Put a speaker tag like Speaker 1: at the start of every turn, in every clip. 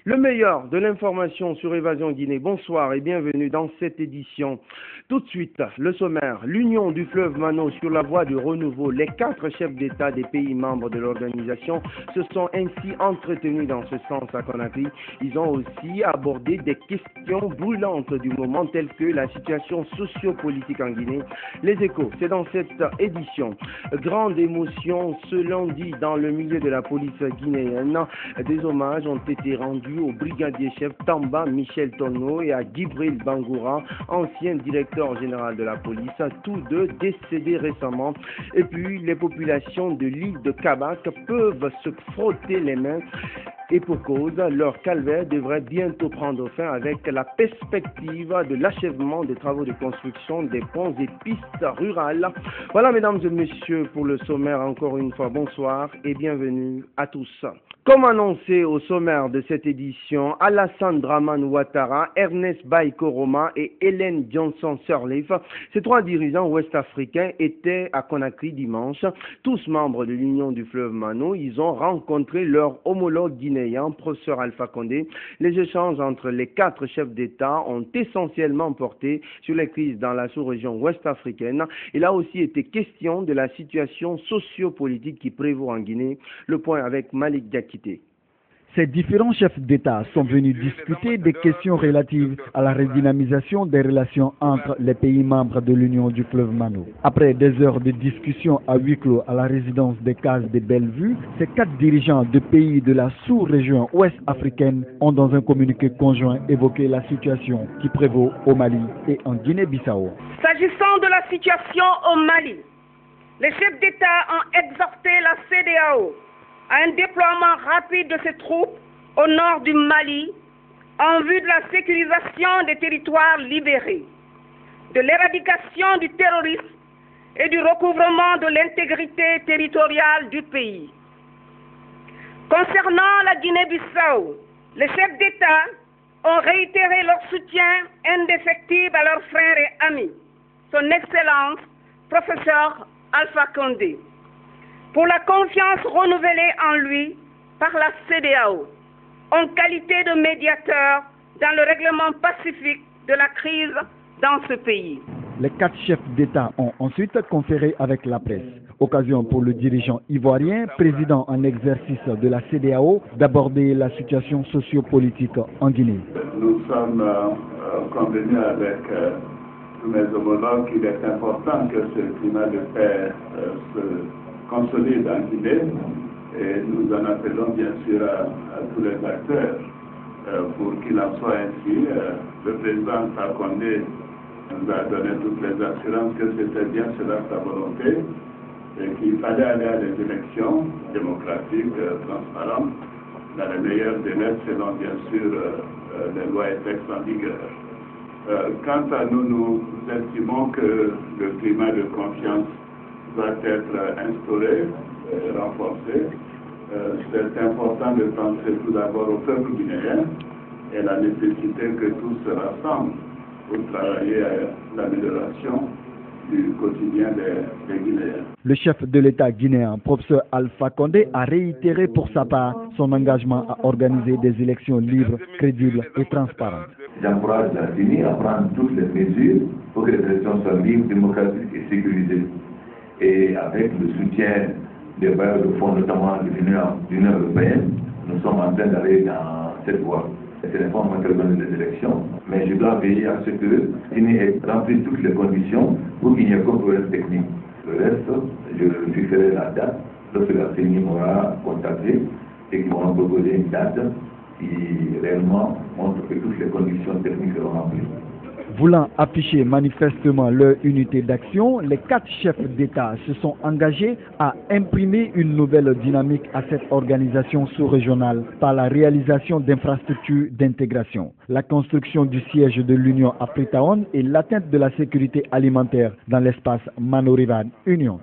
Speaker 1: Le meilleur de l'information sur Évasion Guinée. Bonsoir et bienvenue dans cette édition. Tout de suite, le sommaire. L'Union du fleuve Mano sur la voie du renouveau. Les 4 chefs d'État des pays membres de l'organisation se sont ainsi entretenus dans ce sens à Conakry. Ils ont aussi abordé des questions brûlantes du moment telles que la situation sociopolitique en Guinée. Les échos, c'est dans cette édition. Grande émotion ce lundi dans le milieu de la police guinéenne. Des hommages ont été rendus au brigadier-chef Tamba Michel Tonno et à Gibril Bangoura, ancien directeur général de la police, tous deux décédés récemment. Et puis, les populations de l'île de Kabak peuvent se frotter les mains. Et pour cause, leur calvaire devrait bientôt prendre fin avec la perspective de l'achèvement des travaux de construction des ponts et pistes rurales. Voilà, mesdames et messieurs, pour le sommaire, encore une fois, bonsoir et bienvenue à tous. Comme annoncé au sommaire de cette édition, Alassane Dramane Ouattara, Ernest Bai Koroma et Hélène Johnson Sirleaf, ces 3 dirigeants ouest-africains étaient à Conakry dimanche. Tous membres de l'Union du fleuve Mano, ils ont rencontré leur homologue guinéen, professeur Alpha Condé. Les échanges entre les 4 chefs d'État ont essentiellement porté sur les crises dans la sous-région ouest-africaine. Il a aussi été question de la situation sociopolitique qui prévaut en Guinée. Le point avec Malik Diakité.
Speaker 2: Ces différents chefs d'État sont venus discuter des questions relatives à la redynamisation des relations entre les pays membres de l'Union du fleuve Mano. Après des heures de discussion à huis clos à la résidence des Cases de Bellevue, ces 4 dirigeants de pays de la sous-région ouest-africaine ont dans un communiqué conjoint évoqué la situation qui prévaut au Mali et en Guinée-Bissau.
Speaker 3: S'agissant de la situation au Mali, les chefs d'État ont exhorté la CEDEAO à un déploiement rapide de ses troupes au nord du Mali en vue de la sécurisation des territoires libérés, de l'éradication du terrorisme et du recouvrement de l'intégrité territoriale du pays. Concernant la Guinée-Bissau, les chefs d'État ont réitéré leur soutien indéfectible à leurs frères et amis, son Excellence, professeur Alpha Condé, pour la confiance renouvelée en lui par la CEDEAO, en qualité de médiateur dans le règlement pacifique de la crise dans ce pays.
Speaker 2: Les 4 chefs d'État ont ensuite conféré avec la presse. Occasion pour le dirigeant ivoirien, président en exercice de la CEDEAO, d'aborder la situation sociopolitique en Guinée.
Speaker 4: Nous sommes convenus avec tous mes homologues qu'il est important que ce climat de paix se consolide en Guinée, et nous en appelons bien sûr à tous les acteurs pour qu'il en soit ainsi. Le président Condé nous a donné toutes les assurances que c'était bien cela sa volonté et qu'il fallait aller à des élections démocratiques, transparentes, dans les meilleurs délais selon bien sûr les lois et textes en vigueur. Quant à nous, nous estimons que le climat de confiance doit être instauré, renforcé. C'est important de penser tout d'abord au peuple guinéen et la nécessité que tous se rassemblent pour travailler à l'amélioration du quotidien des Guinéens.
Speaker 2: Le chef de l'État guinéen, professeur Alpha Condé, a réitéré pour sa part son engagement à organiser des élections libres, crédibles et transparentes.
Speaker 5: J'encourage la Guinée à prendre toutes les mesures pour que les élections soient libres, démocratiques et sécurisées. Et avec le soutien des bailleurs de fonds, notamment de l'Union européenne, nous sommes en train d'aller dans cette voie. C'est les fonds qui organisent les élections, mais je dois veiller à ce que Guinée remplisse toutes les conditions pour qu'il n'y ait aucun problème technique. Le reste, je fixerai la date lorsque la CENI m'aura contacté et qu'ils m'auront proposé une date qui réellement montre que toutes les conditions techniques seront remplies.
Speaker 2: Voulant afficher manifestement leur unité d'action, les 4 chefs d'État se sont engagés à imprimer une nouvelle dynamique à cette organisation sous-régionale par la réalisation d'infrastructures d'intégration, la construction du siège de l'Union à Freetown et l'atteinte de la sécurité alimentaire dans l'espace Mano River Union.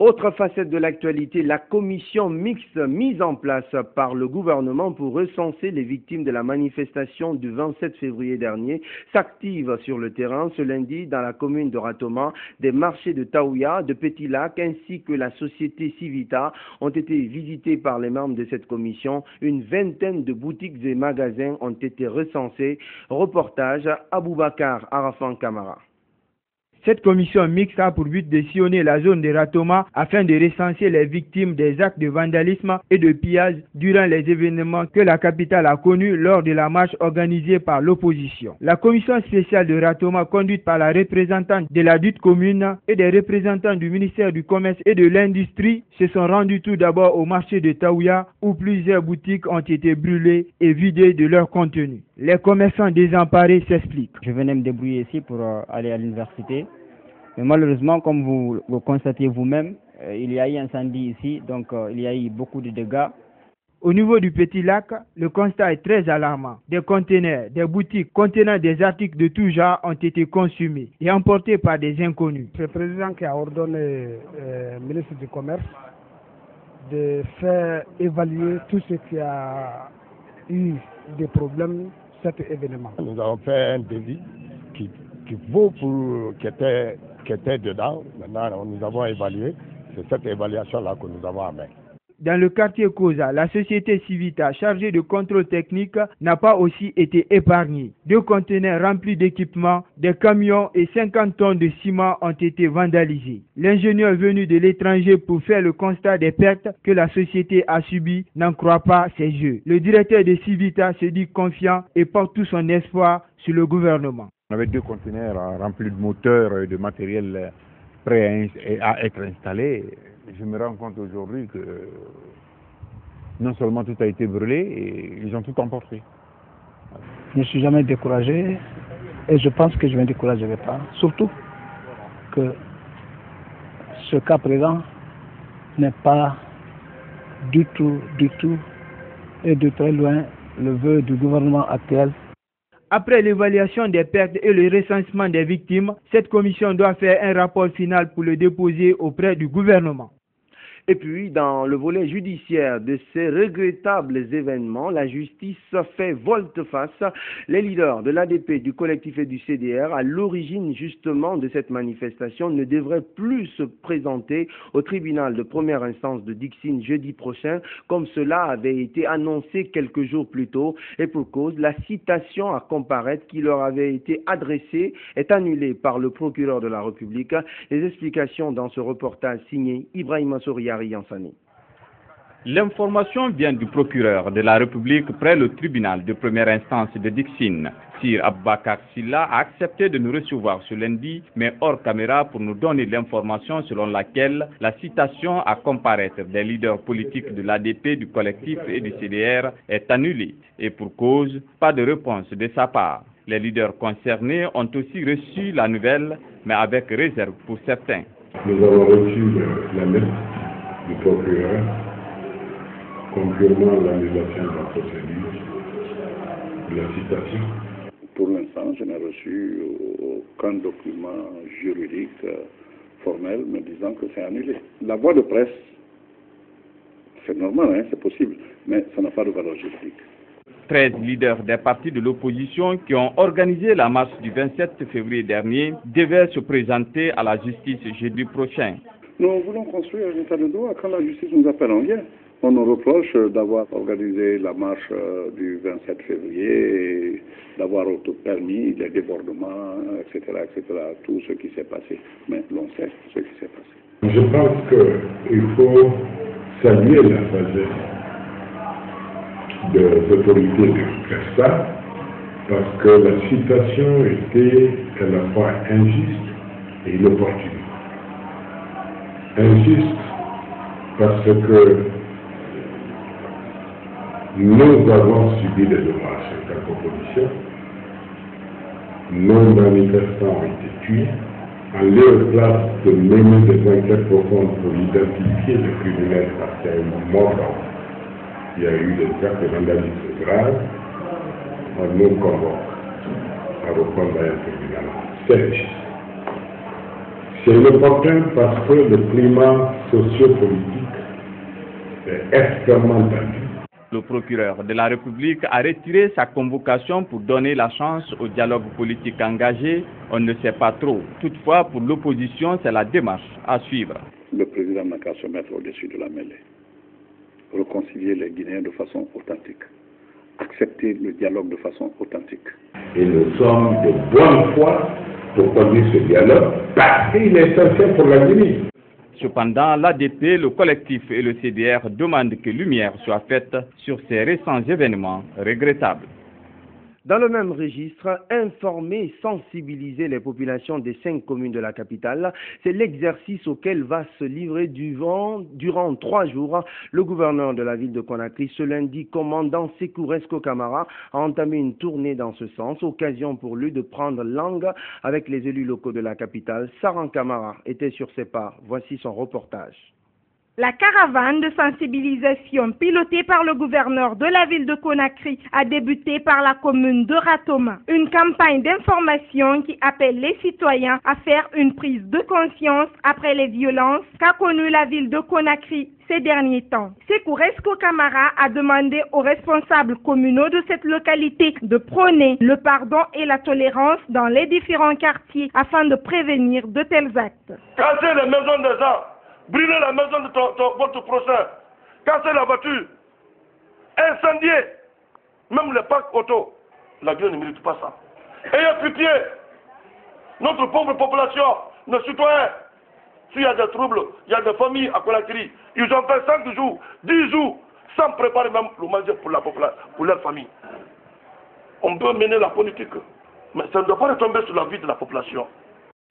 Speaker 1: Autre facette de l'actualité, la commission mixte mise en place par le gouvernement pour recenser les victimes de la manifestation du 27 février dernier s'active sur le terrain ce lundi dans la commune de Ratoma. Des marchés de Taouya, de Petit Lac ainsi que la société Civita ont été visités par les membres de cette commission. Une vingtaine de boutiques et magasins ont été recensés. Reportage Aboubakar Arafan Kamara.
Speaker 6: Cette commission mixte a pour but de sillonner la zone de Ratoma afin de recenser les victimes des actes de vandalisme et de pillage durant les événements que la capitale a connus lors de la marche organisée par l'opposition. La commission spéciale de Ratoma, conduite par la représentante de la dite commune et des représentants du ministère du Commerce et de l'Industrie, se sont rendus tout d'abord au marché de Taouya où plusieurs boutiques ont été brûlées et vidées de leur contenu. Les commerçants désemparés s'expliquent.
Speaker 7: Je venais me débrouiller ici pour aller à l'université. Mais malheureusement, comme vous le constatez vous-même, il y a eu un incendie ici, donc il y a eu beaucoup de dégâts.
Speaker 6: Au niveau du Petit Lac, le constat est très alarmant. Des conteneurs, des boutiques contenant des articles de tout genre ont été consumés et emportés par des inconnus.
Speaker 8: C'est le président qui a ordonné au ministre du Commerce de faire évaluer tout ce qui a eu des problèmes cet événement.
Speaker 9: Nous avons fait un devis qui vaut pour qui était dedans. Maintenant, nous avons évalué. C'est cette évaluation-là que nous avons à main.
Speaker 6: Dans le quartier Koza, la société Civita chargée de contrôle technique n'a pas aussi été épargnée. 2 conteneurs remplis d'équipements, des camions et 50 tonnes de ciment ont été vandalisés. L'ingénieur venu de l'étranger pour faire le constat des pertes que la société a subies n'en croit pas ses yeux. Le directeur de Civita se dit confiant et porte tout son espoir sur le gouvernement.
Speaker 10: On avait 2 conteneurs remplis de moteurs et de matériel prêt à être installé. Je me rends compte aujourd'hui que non seulement tout a été brûlé, et ils ont tout emporté.
Speaker 8: Je ne suis jamais découragé et je pense que je ne me découragerai pas. Surtout que ce cas présent n'est pas du tout et de très loin le vœu du gouvernement actuel.
Speaker 6: Après l'évaluation des pertes et le recensement des victimes, cette commission doit faire un rapport final pour le déposer auprès du gouvernement.
Speaker 1: Et puis, dans le volet judiciaire de ces regrettables événements, la justice fait volte-face. Les leaders de l'ADP, du collectif et du CDR, à l'origine justement de cette manifestation, ne devraient plus se présenter au tribunal de première instance de Dixine jeudi prochain, comme cela avait été annoncé quelques jours plus tôt. Et pour cause, la citation à comparaître qui leur avait été adressée est annulée par le procureur de la République. Les explications dans ce reportage signé Ibrahima Soria.
Speaker 11: L'information vient du procureur de la République près le tribunal de première instance de Dixine. Sir Aboubakar Silla a accepté de nous recevoir ce lundi, mais hors caméra pour nous donner l'information selon laquelle la citation à comparaître des leaders politiques de l'ADP, du collectif et du CDR est annulée. Et pour cause, pas de réponse de sa part. Les leaders concernés ont aussi reçu la nouvelle, mais avec réserve pour certains.
Speaker 12: Nous avons reçu la lettre du procureur confirmant l'annulation de la procédure de la citation.
Speaker 4: Pour l'instant, je n'ai reçu aucun document juridique formel me disant que c'est annulé. La voie de presse, c'est normal, hein, c'est possible, mais ça n'a pas de valeur juridique.
Speaker 11: 13 leaders des partis de l'opposition qui ont organisé la marche du 27 février dernier devaient se présenter à la justice jeudi prochain.
Speaker 4: Nous voulons construire un état de droit. Quand la justice nous appelle, on vient. On nous reproche d'avoir organisé la marche du 27 février, et d'avoir auto-permis des débordements, etc., tout ce qui s'est passé. Mais l'on sait ce qui s'est passé.
Speaker 12: Je pense qu'il faut saluer la sagesse des autorités de Presta, parce que la citation était à la fois injuste et inopportune. Injuste parce que nous avons subi des dommages en tant qu'opposition. Nos manifestants ont été tués. En leur place de mener des enquêtes profondes pour identifier les criminels parce qu'il y a eu mort. Il y a eu des actes de vandalisme graves. On nous convoque à répondre à un tribunal. C'est injuste. C'est inopportun parce que le climat sociopolitique est extrêmement tendu.
Speaker 11: Le procureur de la République a retiré sa convocation pour donner la chance au dialogue politique engagé. On ne sait pas trop. Toutefois, pour l'opposition, c'est la démarche à suivre.
Speaker 13: Le président n'a qu'à se mettre au-dessus de la mêlée. Réconcilier les Guinéens de façon authentique. Accepter le dialogue de façon authentique.
Speaker 12: Et nous sommes de bonne foi pour conduire ce dialogue parce qu'il est essentiel pour la Guinée.
Speaker 11: Cependant, l'ADP, le collectif et le CDR demandent que lumière soit faite sur ces récents événements regrettables.
Speaker 1: Dans le même registre, informer et sensibiliser les populations des 5 communes de la capitale, c'est l'exercice auquel va se livrer durant 3 jours. Le gouverneur de la ville de Conakry, ce lundi, commandant Sékou Esco Camara, a entamé une tournée dans ce sens, occasion pour lui de prendre langue avec les élus locaux de la capitale. Saran Camara était sur ses pas. Voici son reportage.
Speaker 14: La caravane de sensibilisation pilotée par le gouverneur de la ville de Conakry a débuté par la commune de Ratoma. Une campagne d'information qui appelle les citoyens à faire une prise de conscience après les violences qu'a connues la ville de Conakry ces derniers temps. Sékou Esco Camara a demandé aux responsables communaux de cette localité de prôner le pardon et la tolérance dans les différents quartiers afin de prévenir de tels actes.
Speaker 15: Casser les maisons des gens, brûler la maison de votre prochain, casser la voiture, incendier même les parcs auto. La Guinée ne mérite pas ça. Ayez pitié, notre pauvre population, nos citoyens, s'il y a des troubles, il y a des familles à Conakry, ils ont fait 5 jours, 10 jours, sans préparer même le manger pour leur famille. On peut mener la politique, mais ça ne doit pas retomber sur la vie de la population.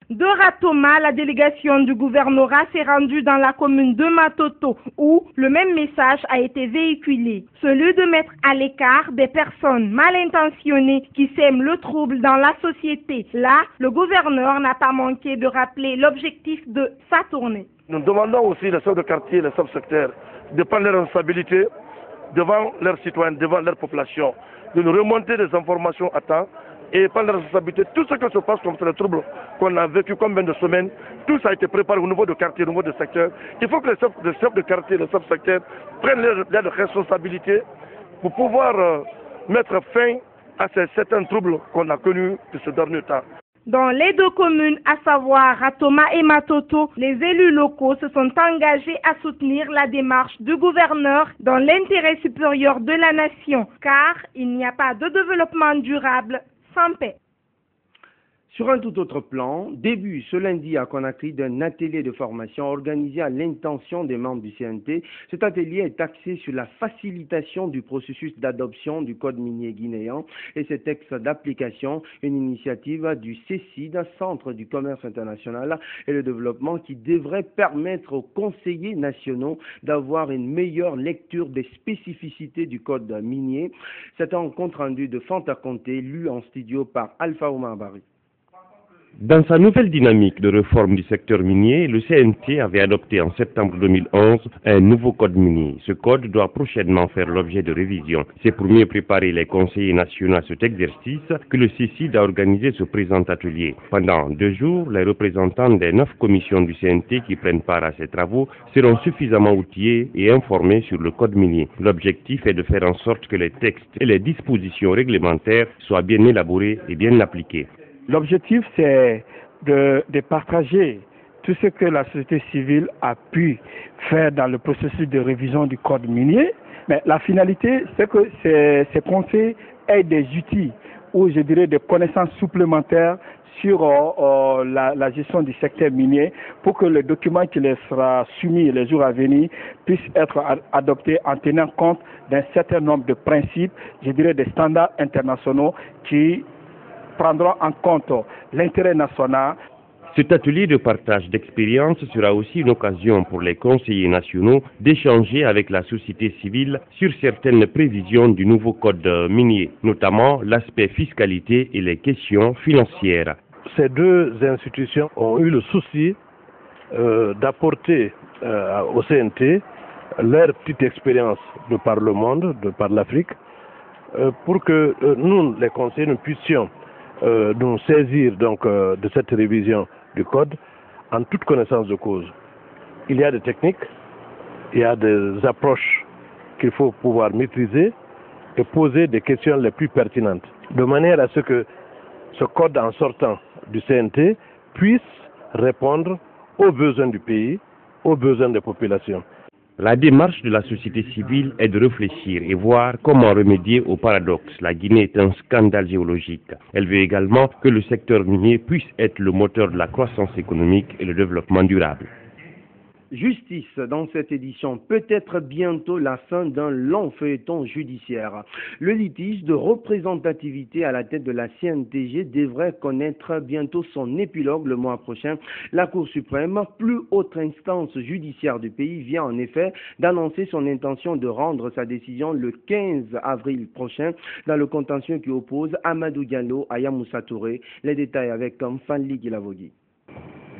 Speaker 14: De Ratoma, la délégation du gouvernorat s'est rendue dans la commune de Matoto où le même message a été véhiculé, celui de mettre à l'écart des personnes mal intentionnées qui sèment le trouble dans la société. Là, le gouverneur n'a pas manqué de rappeler l'objectif de sa tournée.
Speaker 15: Nous demandons aussi les chefs de quartier, les sous-secteurs, de prendre leurs responsabilités devant leurs citoyens, devant leur population, de nous remonter des informations à temps et prendre la responsabilité. Tout ce qui se passe comme c'est le trouble qu'on a vécu combien de semaines, tout ça a été préparé au niveau de quartier, au niveau de secteur. Il faut que les chefs de quartier, les sous-secteurs prennent leurs responsabilités pour pouvoir mettre fin à certains troubles qu'on a connus de ce dernier temps.
Speaker 14: Dans les 2 communes, à savoir Ratoma et Matoto, les élus locaux se sont engagés à soutenir la démarche du gouverneur dans l'intérêt supérieur de la nation, car il n'y a pas de développement durable sans paix.
Speaker 1: Sur un tout autre plan, début ce lundi à Conakry d'un atelier de formation organisé à l'intention des membres du CNT. Cet atelier est axé sur la facilitation du processus d'adoption du code minier guinéen et ses textes d'application, une initiative du CECID, Centre du commerce international et le développement, qui devrait permettre aux conseillers nationaux d'avoir une meilleure lecture des spécificités du code minier. C'est un compte rendu de Fanta Conté, lu en studio par Alpha Oumar Bari.
Speaker 16: Dans sa nouvelle dynamique de réforme du secteur minier, le CNT avait adopté en septembre 2011 un nouveau code minier. Ce code doit prochainement faire l'objet de révision. C'est pour mieux préparer les conseillers nationaux à cet exercice que le CECID a organisé ce présent atelier. Pendant 2 jours, les représentants des 9 commissions du CNT qui prennent part à ces travaux seront suffisamment outillés et informés sur le code minier. L'objectif est de faire en sorte que les textes et les dispositions réglementaires soient bien élaborés et bien appliqués.
Speaker 8: L'objectif, c'est de partager tout ce que la société civile a pu faire dans le processus de révision du code minier. Mais la finalité, c'est que ces conseils aient des outils ou, je dirais, des connaissances supplémentaires sur la gestion du secteur minier pour que le document qui les sera soumis les jours à venir puisse être adopté en tenant compte d'un certain nombre de principes, je dirais des standards internationaux qui prendront en compte l'intérêt national.
Speaker 16: Cet atelier de partage d'expérience sera aussi une occasion pour les conseillers nationaux d'échanger avec la société civile sur certaines prévisions du nouveau code minier, notamment l'aspect fiscalité et les questions financières.
Speaker 15: Ces 2 institutions ont eu le souci d'apporter au CNT leur petite expérience de par le monde, de par l'Afrique, pour que nous, les conseillers, nous puissions nous saisir donc de cette révision du code
Speaker 17: en toute connaissance de cause. Il y a des techniques, il y a des approches qu'il faut pouvoir maîtriser et poser des questions les plus pertinentes, de manière à ce que ce code en sortant du CNT puisse répondre aux besoins du pays, aux besoins des populations.
Speaker 16: La démarche de la société civile est de réfléchir et voir comment remédier au paradoxe. La Guinée est un scandale géologique. Elle veut également que le secteur minier puisse être le moteur de la croissance économique et le développement durable.
Speaker 1: Justice dans cette édition, peut-être bientôt la fin d'un long feuilleton judiciaire. Le litige de représentativité à la tête de la CNTG devrait connaître bientôt son épilogue le mois prochain. La Cour suprême, plus haute instance judiciaire du pays, vient en effet d'annoncer son intention de rendre sa décision le 15 avril prochain dans le contentieux qui oppose Amadou Diallo à Yamoussa Touré. Les détails avec Fanli Gilavogui.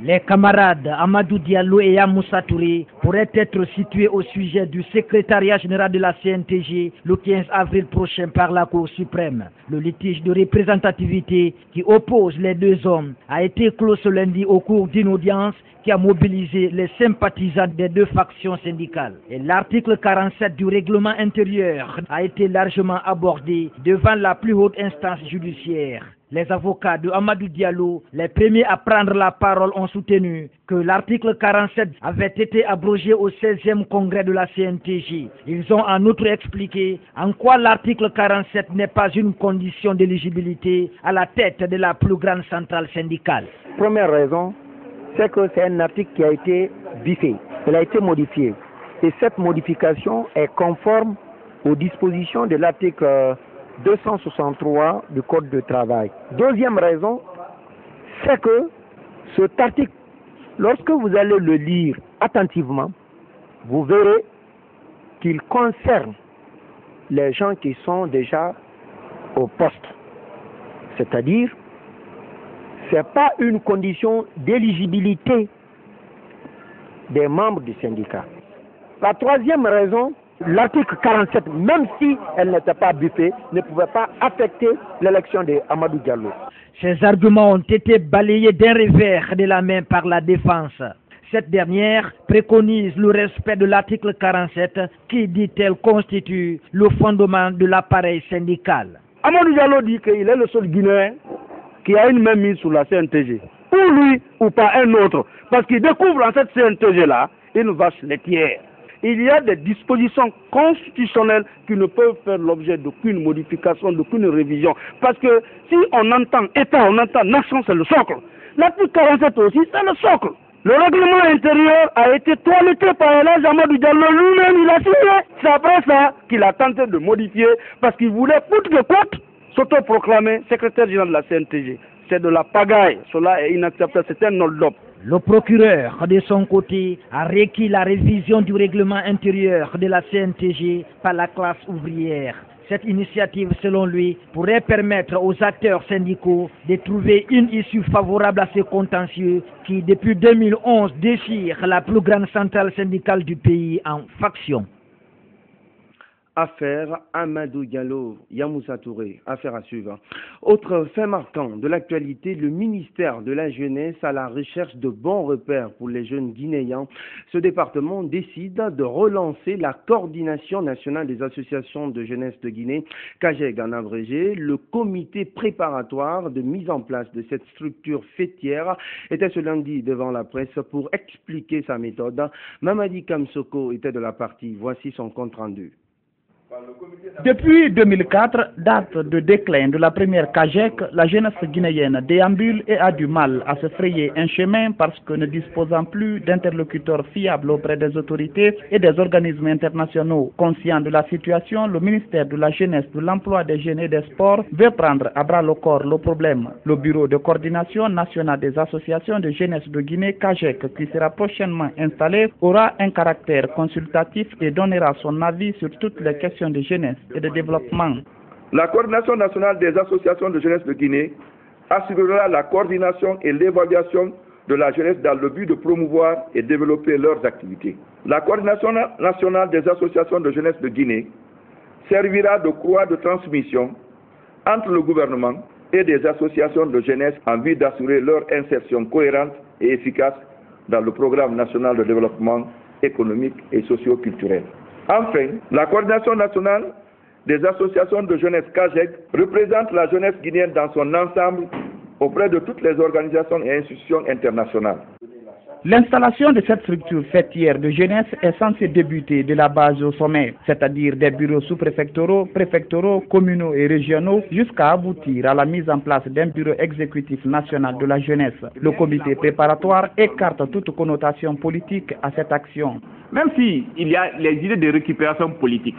Speaker 18: Les camarades Amadou Diallo et Yamoussa Touré pourraient être situés au sujet du secrétariat général de la CNTG le 15 avril prochain par la Cour suprême. Le litige de représentativité qui oppose les deux hommes a été clos ce lundi au cours d'une audience qui a mobilisé les sympathisants des deux factions syndicales. Et l'article 47 du règlement intérieur a été largement abordé devant la plus haute instance judiciaire. Les avocats de Amadou Diallo, les premiers à prendre la parole, ont soutenu que l'article 47 avait été abrogé au 16e congrès de la CNTG. Ils ont en outre expliqué en quoi l'article 47 n'est pas une condition d'éligibilité à la tête de la plus grande centrale syndicale.
Speaker 19: Première raison, c'est que c'est un article qui a été biffé, il a été modifié. Et cette modification est conforme aux dispositions de l'article 263 du Code de travail. Deuxième raison, c'est que cet article, lorsque vous allez le lire attentivement, vous verrez qu'il concerne les gens qui sont déjà au poste. C'est-à-dire, ce n'est pas une condition d'éligibilité des membres du syndicat. La troisième raison, l'article 47, même si elle n'était pas biffée, ne pouvait pas affecter l'élection de Amadou Diallo.
Speaker 18: Ces arguments ont été balayés d'un revers de la main par la défense. Cette dernière préconise le respect de l'article 47 qui, dit-elle, constitue le fondement de l'appareil syndical.
Speaker 20: Amadou Diallo dit qu'il est le seul Guinéen qui a une main mise sur la CNTG. Ou lui, ou pas un autre. Parce qu'il découvre dans cette CNTG-là une vache laitière. Il y a des dispositions constitutionnelles qui ne peuvent faire l'objet d'aucune modification, d'aucune révision. Parce que si on entend État, on entend nation, c'est le socle. L'article 47 aussi, c'est le socle. Le règlement intérieur a été toiletté par Elhadji Amadou Diallo lui-même, il a signé. C'est après ça qu'il a tenté de modifier parce qu'il voulait coûte que coûte s'autoproclamer secrétaire général de la CNTG. C'est de la pagaille, cela est inacceptable, c'est un hold-up.
Speaker 18: Le procureur, de son côté, a requis la révision du règlement intérieur de la CNTG par la classe ouvrière. Cette initiative, selon lui, pourrait permettre aux acteurs syndicaux de trouver une issue favorable à ces contentieux qui, depuis 2011, déchirent la plus grande centrale syndicale du pays en faction.
Speaker 1: Affaire Amadou Diallo, Yamoussa Touré, affaire à suivre. Autre fait marquant de l'actualité, le ministère de la Jeunesse à la recherche de bons repères pour les jeunes Guinéens. Ce département décide de relancer la coordination nationale des associations de jeunesse de Guinée, CAGEG en abrégé. Le comité préparatoire de mise en place de cette structure fêtière était ce lundi devant la presse pour expliquer sa méthode. Mamadi Kamsoko était de la partie. Voici son compte rendu.
Speaker 21: Depuis 2004, date de déclin de la première CAGEG, la jeunesse guinéenne déambule et a du mal à se frayer un chemin parce que ne disposant plus d'interlocuteurs fiables auprès des autorités et des organismes internationaux. Conscient de la situation, le ministère de la Jeunesse, de l'Emploi des Jeunes et des Sports veut prendre à bras le corps le problème. Le Bureau de coordination nationale des associations de jeunesse de Guinée, CAGEG, qui sera prochainement installé, aura un caractère consultatif et donnera son avis sur toutes les questions de jeunesse et de développement.
Speaker 22: La coordination nationale des associations de jeunesse de Guinée assurera la coordination et l'évaluation de la jeunesse dans le but de promouvoir et développer leurs activités. La coordination nationale des associations de jeunesse de Guinée servira de croix de transmission entre le gouvernement et des associations de jeunesse en vue d'assurer leur insertion cohérente et efficace dans le programme national de développement économique et socio-culturel. Enfin, la coordination nationale des associations de jeunesse CAGEC représente la jeunesse guinéenne dans son ensemble auprès de toutes les organisations et institutions internationales.
Speaker 21: L'installation de cette structure fêtière de jeunesse est censée débuter de la base au sommet, c'est-à-dire des bureaux sous-préfectoraux, préfectoraux, communaux et régionaux, jusqu'à aboutir à la mise en place d'un bureau exécutif national de la jeunesse. Le comité préparatoire écarte toute connotation politique à cette action.
Speaker 3: Même s'il y a les idées de récupération politique,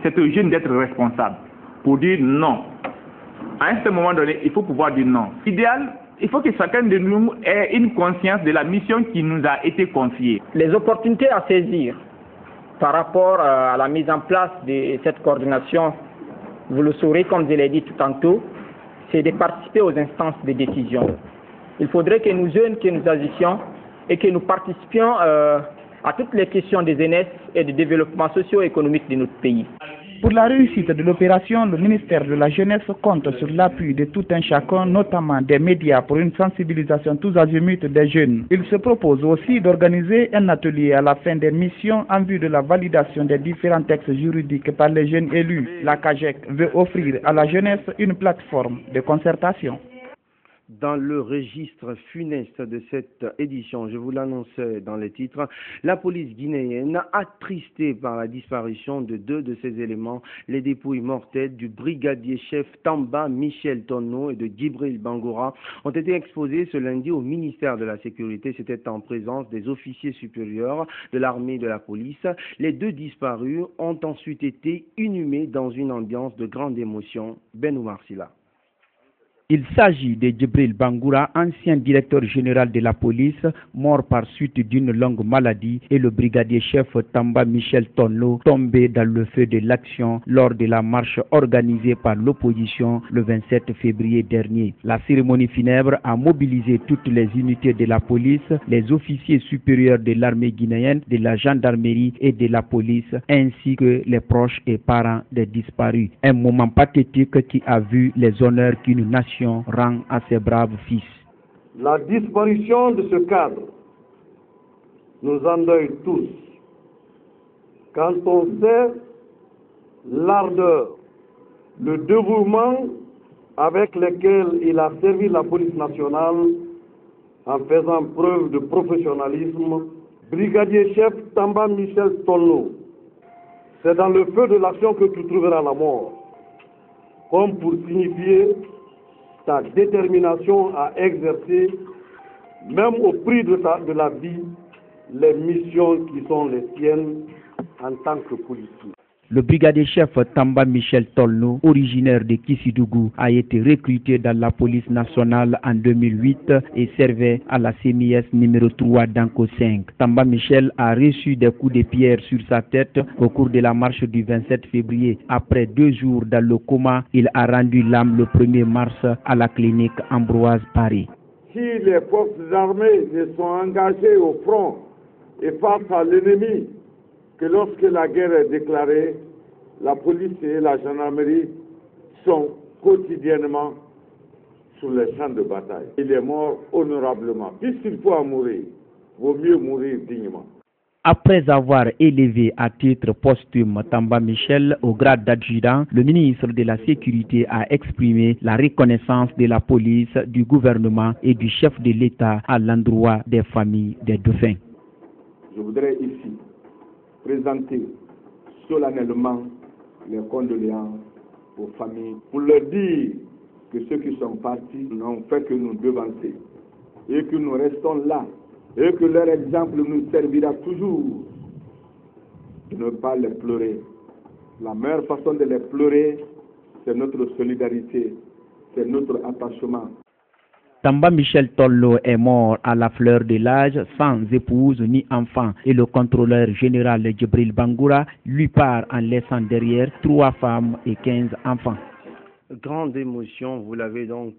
Speaker 3: c'est aux jeunes d'être responsables pour dire non. À un certain moment donné, il faut pouvoir dire non. L'idéal, il faut que chacun de nous ait une conscience de la mission qui nous a été confiée.
Speaker 5: Les opportunités à saisir par rapport à la mise en place de cette coordination, vous le saurez, comme je l'ai dit tout tantôt, c'est de participer aux instances de décision. Il faudrait que nous jeunes, que nous agissions et que nous participions à toutes les questions des jeunesse et du développement socio-économique de notre pays.
Speaker 21: Pour la réussite de l'opération, le ministère de la Jeunesse compte sur l'appui de tout un chacun, notamment des médias, pour une sensibilisation tous azimuts des jeunes. Il se propose aussi d'organiser un atelier à la fin des missions en vue de la validation des différents textes juridiques par les jeunes élus. La CAGEC veut offrir à la jeunesse une plateforme de concertation.
Speaker 1: Dans le registre funeste de cette édition, je vous l'annonçais dans les titres, la police guinéenne, attristée par la disparition de deux de ses éléments, les dépouilles mortelles du brigadier chef Tamba Michel Tonno et de Djibril Bangoura, ont été exposées ce lundi au ministère de la Sécurité. C'était en présence des officiers supérieurs de l'armée et de la police. Les deux disparus ont ensuite été inhumés dans une ambiance de grande émotion. Ben Oumar Silla.
Speaker 23: Il s'agit de Djibril Bangoura, ancien directeur général de la police, mort par suite d'une longue maladie, et le brigadier chef Tamba Michel Tonno, tombé dans le feu de l'action lors de la marche organisée par l'opposition le 27 février dernier. La cérémonie funèbre a mobilisé toutes les unités de la police, les officiers supérieurs de l'armée guinéenne, de la gendarmerie et de la police, ainsi que les proches et parents des disparus. Un moment pathétique qui a vu les honneurs qu'une nation rend à ses braves fils.
Speaker 24: La disparition de ce cadre nous endeuille tous. Quand on sait l'ardeur, le dévouement avec lequel il a servi la police nationale en faisant preuve de professionnalisme, brigadier chef Tamba Michel Tonno, c'est dans le feu de l'action que tu trouveras la mort, comme pour signifier ta détermination à exercer, même au prix de la vie, les missions qui sont les tiennes en tant que policier.
Speaker 23: Le brigadier chef Tamba Michel Tonno, originaire de Kissidougou, a été recruté dans la police nationale en 2008 et servait à la CMIS numéro 3 d'Anko 5. Tamba Michel a reçu des coups de pierre sur sa tête au cours de la marche du 27 février. Après 2 jours dans le coma, il a rendu l'âme le 1er mars à la clinique Ambroise Paris.
Speaker 24: Si les forces armées se sont engagées au front et face à l'ennemi, que lorsque la guerre est déclarée, la police et la gendarmerie sont quotidiennement sur les champs de bataille. Il est mort honorablement. Puisqu'il faut en mourir, vaut mieux mourir dignement.
Speaker 23: Après avoir élevé à titre posthume Tamba Michel au grade d'adjudant, le ministre de la Sécurité a exprimé la reconnaissance de la police, du gouvernement et du chef de l'État à l'endroit des familles des défunts.
Speaker 22: Je voudrais ici présenter solennellement les condoléances aux familles pour leur dire que ceux qui sont partis n'ont fait que nous devancer et que nous restons là et que leur exemple nous servira toujours de ne pas les pleurer. La meilleure façon de les pleurer, c'est notre solidarité, c'est notre attachement.
Speaker 23: Tamba Michel Tonno est mort à la fleur de l'âge, sans épouse ni enfant, et le contrôleur général Djibril Bangoura lui part en laissant derrière 3 femmes et 15 enfants.
Speaker 1: grande émotion, vous l'avez donc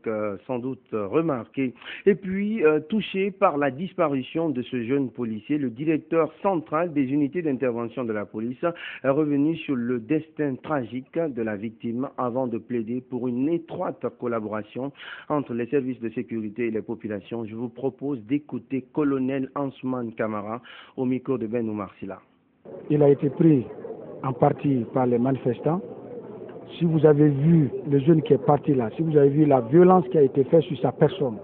Speaker 1: sans doute remarqué. Et puis, touché par la disparition de ce jeune policier, le directeur central des unités d'intervention de la police est revenu sur le destin tragique de la victime avant de plaider pour une étroite collaboration entre les services de sécurité et les populations. Je vous propose d'écouter colonel Ansman Kamara au micro de Ben Oumar Silla.
Speaker 8: Il a été pris en partie par les manifestants. Si vous avez vu le jeune qui est parti là, si vous avez vu la violence qui a été faite sur sa personne,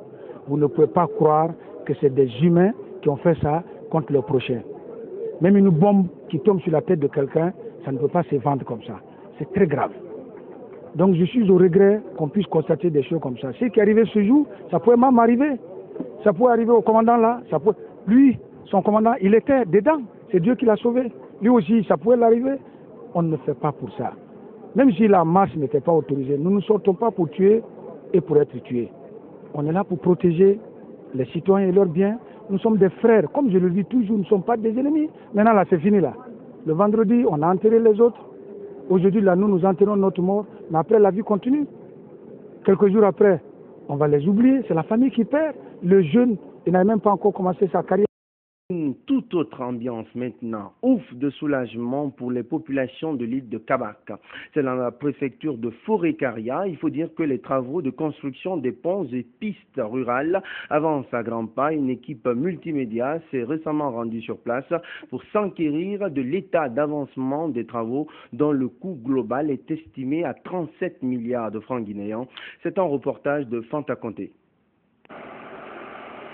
Speaker 8: vous ne pouvez pas croire que c'est des humains qui ont fait ça contre leur prochain. Même une bombe qui tombe sur la tête de quelqu'un, ça ne peut pas se vendre comme ça. C'est très grave. Donc je suis au regret qu'on puisse constater des choses comme ça. Ce qui est arrivé ce jour, ça pouvait même arriver. Ça pouvait arriver au commandant là. Lui, son commandant, il était dedans. C'est Dieu qui l'a sauvé. Lui aussi, ça pouvait l'arriver. On ne fait pas pour ça. Même si la marche n'était pas autorisée, nous ne sortons pas pour tuer et pour être tués. On est là pour protéger les citoyens et leurs biens. Nous sommes des frères. Comme je le dis toujours, nous ne sommes pas des ennemis. Maintenant, là, c'est fini là. Le vendredi, on a enterré les autres. Aujourd'hui, là, nous enterrons notre mort. Mais après, la vie continue. Quelques jours après, on va les oublier. C'est la famille qui perd. Le jeune, il n'a même pas encore commencé sa carrière.
Speaker 1: Une toute autre ambiance maintenant, ouf de soulagement pour les populations de l'île de Kabak. C'est dans la préfecture de Forêt-Caria. Il faut dire que les travaux de construction des ponts et pistes rurales avancent à grands pas. Une équipe multimédia s'est récemment rendue sur place pour s'enquérir de l'état d'avancement des travaux dont le coût global est estimé à 37 milliards de francs guinéens. C'est un reportage de Fanta Conté.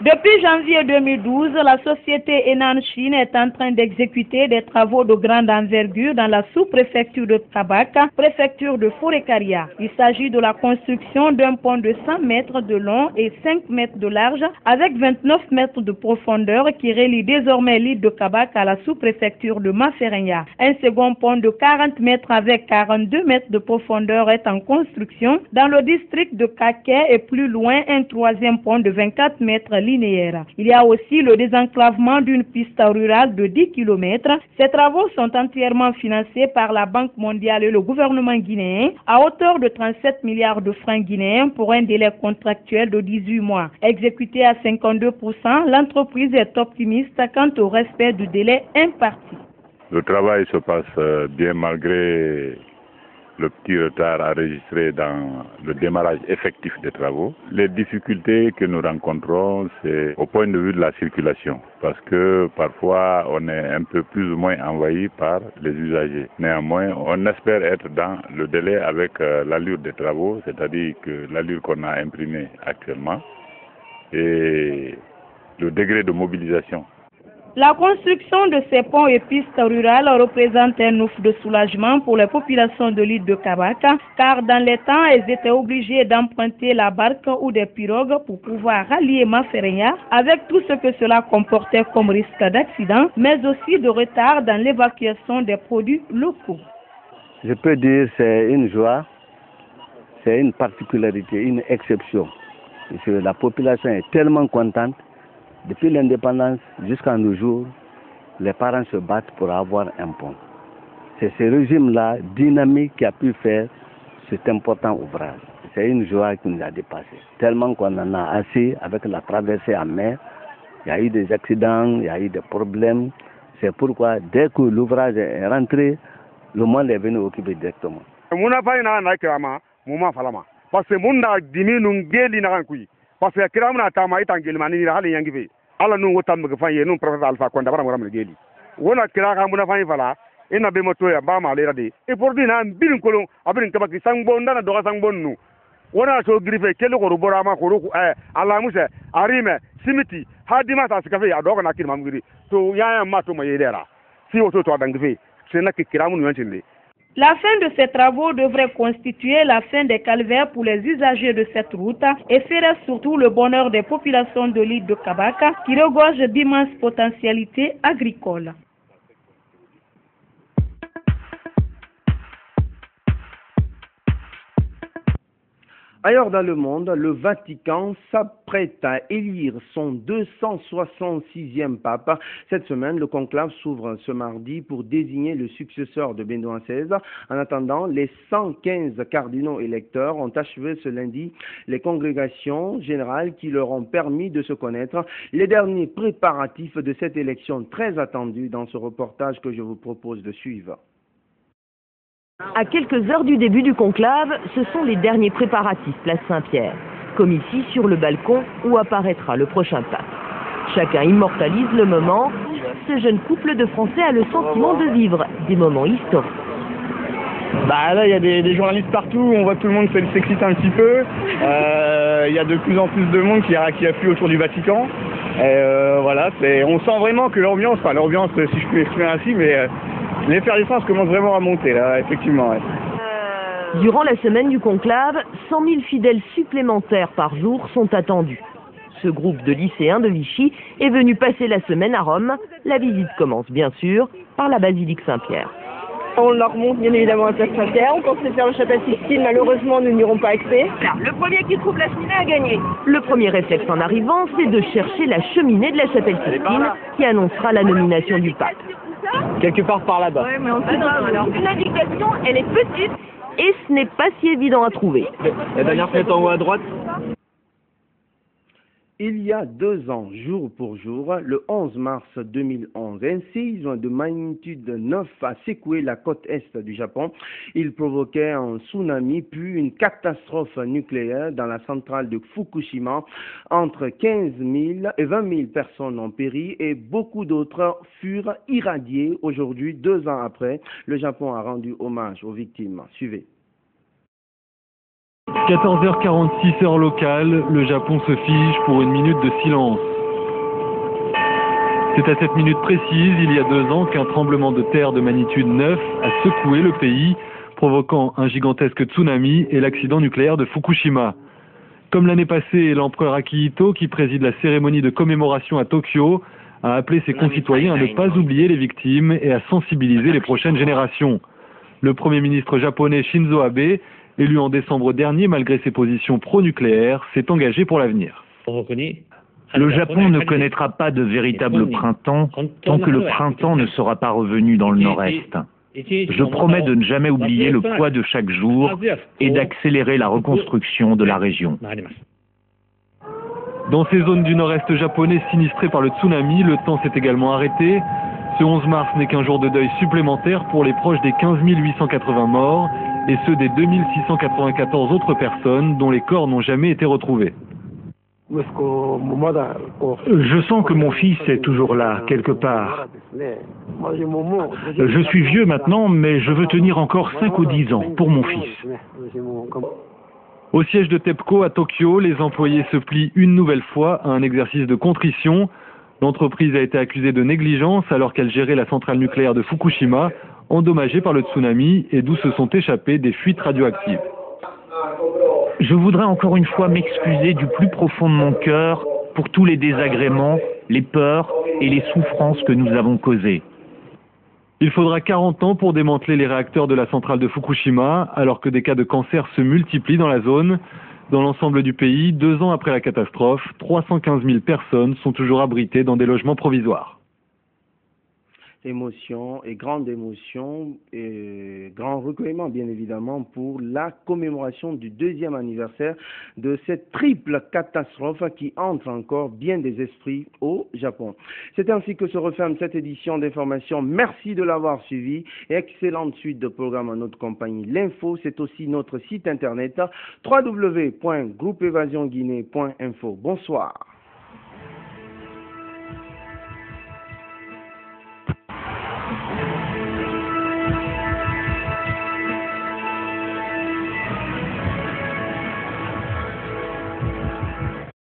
Speaker 2: Depuis janvier 2012, la société Enan Chine est en train d'exécuter des travaux de grande envergure dans la sous-préfecture de Kabak, préfecture de Forêt-Caria. Il s'agit de la construction d'un pont de 100 mètres de long et 5 mètres de large avec 29 mètres de profondeur qui relie désormais l'île de Kabak à la sous-préfecture de Maferenya. Un second pont de 40 mètres avec 42 mètres de profondeur est en construction dans le district de Kaké et plus loin un troisième pont de 24 mètres linéaire. Il y a aussi le désenclavement d'une piste rurale de 10 km. Ces travaux sont entièrement financés par la Banque mondiale et le gouvernement guinéen à hauteur de 37 milliards de francs guinéens pour un délai contractuel de 18 mois. Exécuté à 52%, l'entreprise est optimiste quant au respect du délai imparti.
Speaker 7: Le travail se passe bien malgré le petit retard enregistré dans le démarrage effectif des travaux. Les difficultés que nous rencontrons, c'est au point de vue de la circulation, parce que parfois on est un peu plus ou moins envahi par les usagers. Néanmoins, on espère être dans le délai avec l'allure des travaux, c'est-à-dire que l'allure qu'on a imprimée actuellement et le degré de mobilisation.
Speaker 2: La construction de ces ponts et pistes rurales représente un ouf de soulagement pour les populations de l'île de Kabak, car dans les temps, elles étaient obligées d'emprunter la barque ou des pirogues pour pouvoir rallier Maferenya, avec tout ce que cela comportait comme risque d'accident, mais aussi de retard dans l'évacuation des produits locaux.
Speaker 19: Je peux dire que c'est une joie, c'est une particularité, une exception. Parce que la population est tellement contente. Depuis l'indépendance jusqu'à nos jours, les parents se battent pour avoir un pont. C'est ce régime-là, dynamique, qui a pu faire cet important ouvrage. C'est une joie qui nous a dépassé. Tellement qu'on en a assez avec la traversée en mer. Il y a eu des accidents, il y a eu des problèmes. C'est pourquoi, dès que l'ouvrage est rentré, le monde est venu occuper directement.
Speaker 20: Parce que kiramuna tama itangeli manini hali yangi ve ala nu wotam ga fanye nu professeur Alpha Konda bara ngam geli wona kira ka muna fanye fala ina be moto ya ba ma le rade e pordi na bilin kolon abin ka baki sangbo ndana do sangbo nu wona so grife kele ko rubora ma ko ala musa arime simiti hadima ta sikafe adoga na kirma mugiri to yaya mato ma yedera si woto to adangve c'est na kiramunu yantinde.
Speaker 2: La fin de ces travaux devrait constituer la fin des calvaires pour les usagers de cette route et ferait surtout le bonheur des populations de l'île de Kabak qui regorge d'immenses potentialités agricoles.
Speaker 1: Ailleurs dans le monde, le Vatican s'apprête à élire son 266e pape. Cette semaine, le conclave s'ouvre ce mardi pour désigner le successeur de Benoît XVI. En attendant, les 115 cardinaux électeurs ont achevé ce lundi les congrégations générales qui leur ont permis de se connaître. Les derniers préparatifs de cette élection très attendue dans ce reportage que je vous propose de suivre.
Speaker 4: À quelques heures du début du conclave, ce sont les derniers préparatifs place Saint-Pierre, comme ici sur le balcon où apparaîtra le prochain pape. Chacun immortalise le moment. Ce jeune couple de Français a le sentiment de vivre des moments historiques.
Speaker 6: Bah là, il y a des journalistes partout, on voit que tout le monde s'excite un petit peu. Il y a de plus en plus de monde qui afflue autour du Vatican. Voilà, on sent vraiment que l'ambiance, si je peux exprimer ainsi, mais l'effervescence commence vraiment à monter, là, effectivement. Ouais.
Speaker 4: Durant la semaine du conclave, 100 000 fidèles supplémentaires par jour sont attendus. Ce groupe de lycéens de Vichy est venu passer la semaine à Rome. La visite commence bien sûr par la basilique Saint-Pierre.
Speaker 9: On leur montre bien évidemment la place Saint-Pierre, on pensait faire le chapelle Sixtine, malheureusement nous n'irons pas accès.
Speaker 4: Le premier qui trouve la cheminée a gagné. Le premier réflexe en arrivant, c'est de chercher la cheminée de la chapelle Sixtine qui annoncera la nomination du pape.
Speaker 6: Quelque part par là-bas.
Speaker 4: Oui, mais on sait pas. Alors, une indication, elle est petite et ce n'est pas si évident à trouver.
Speaker 6: La dernière fenêtre en haut à droite.
Speaker 1: Il y a 2 ans, jour pour jour, le 11 mars 2011, un séisme de magnitude 9 a secoué la côte est du Japon. Il provoquait un tsunami puis une catastrophe nucléaire dans la centrale de Fukushima. Entre 15 000 et 20 000 personnes ont péri et beaucoup d'autres furent irradiées. Aujourd'hui, 2 ans après, le Japon a rendu hommage aux victimes. Suivez.
Speaker 10: 14h46 heure locale, le Japon se fige pour une minute de silence. C'est à cette minute précise, il y a 2 ans, qu'un tremblement de terre de magnitude 9 a secoué le pays, provoquant un gigantesque tsunami et l'accident nucléaire de Fukushima. Comme l'année passée, l'empereur Akihito, qui préside la cérémonie de commémoration à Tokyo, a appelé ses concitoyens à ne pas oublier les victimes et à sensibiliser les prochaines générations. Le Premier ministre japonais Shinzo Abe, élu en décembre dernier malgré ses positions pro-nucléaires, s'est engagé pour l'avenir.
Speaker 25: Le Japon ne connaîtra pas de véritable printemps tant que le printemps ne sera pas revenu dans le nord-est. Je promets de ne jamais oublier le poids de chaque jour et d'accélérer la reconstruction de la région.
Speaker 10: Dans ces zones du nord-est japonais sinistrées par le tsunami, le temps s'est également arrêté. Ce 11 mars n'est qu'un jour de deuil supplémentaire pour les proches des 15 880 morts et ceux des 2694 autres personnes dont les corps n'ont jamais été retrouvés.
Speaker 25: Je sens que mon fils est toujours là, quelque part. Je suis vieux maintenant, mais je veux tenir encore 5 ou 10 ans pour mon fils.
Speaker 10: Au siège de TEPCO à Tokyo, les employés se plient une nouvelle fois à un exercice de contrition. L'entreprise a été accusée de négligence alors qu'elle gérait la centrale nucléaire de Fukushima, endommagée par le tsunami et d'où se sont échappées des fuites radioactives.
Speaker 25: Je voudrais encore une fois m'excuser du plus profond de mon cœur pour tous les désagréments, les peurs et les souffrances que nous avons causées.
Speaker 10: Il faudra 40 ans pour démanteler les réacteurs de la centrale de Fukushima, alors que des cas de cancer se multiplient dans la zone. Dans l'ensemble du pays, 2 ans après la catastrophe, 315 000 personnes sont toujours abritées dans des logements provisoires.
Speaker 1: Émotion et grande émotion et grand recueillement bien évidemment pour la commémoration du 2e anniversaire de cette triple catastrophe qui entre encore bien des esprits au Japon. C'est ainsi que se referme cette édition d'information. Merci de l'avoir suivi et excellente suite de programmes à notre compagnie. L'info, c'est aussi notre site internet www.groupeevasionguinée.info. Bonsoir.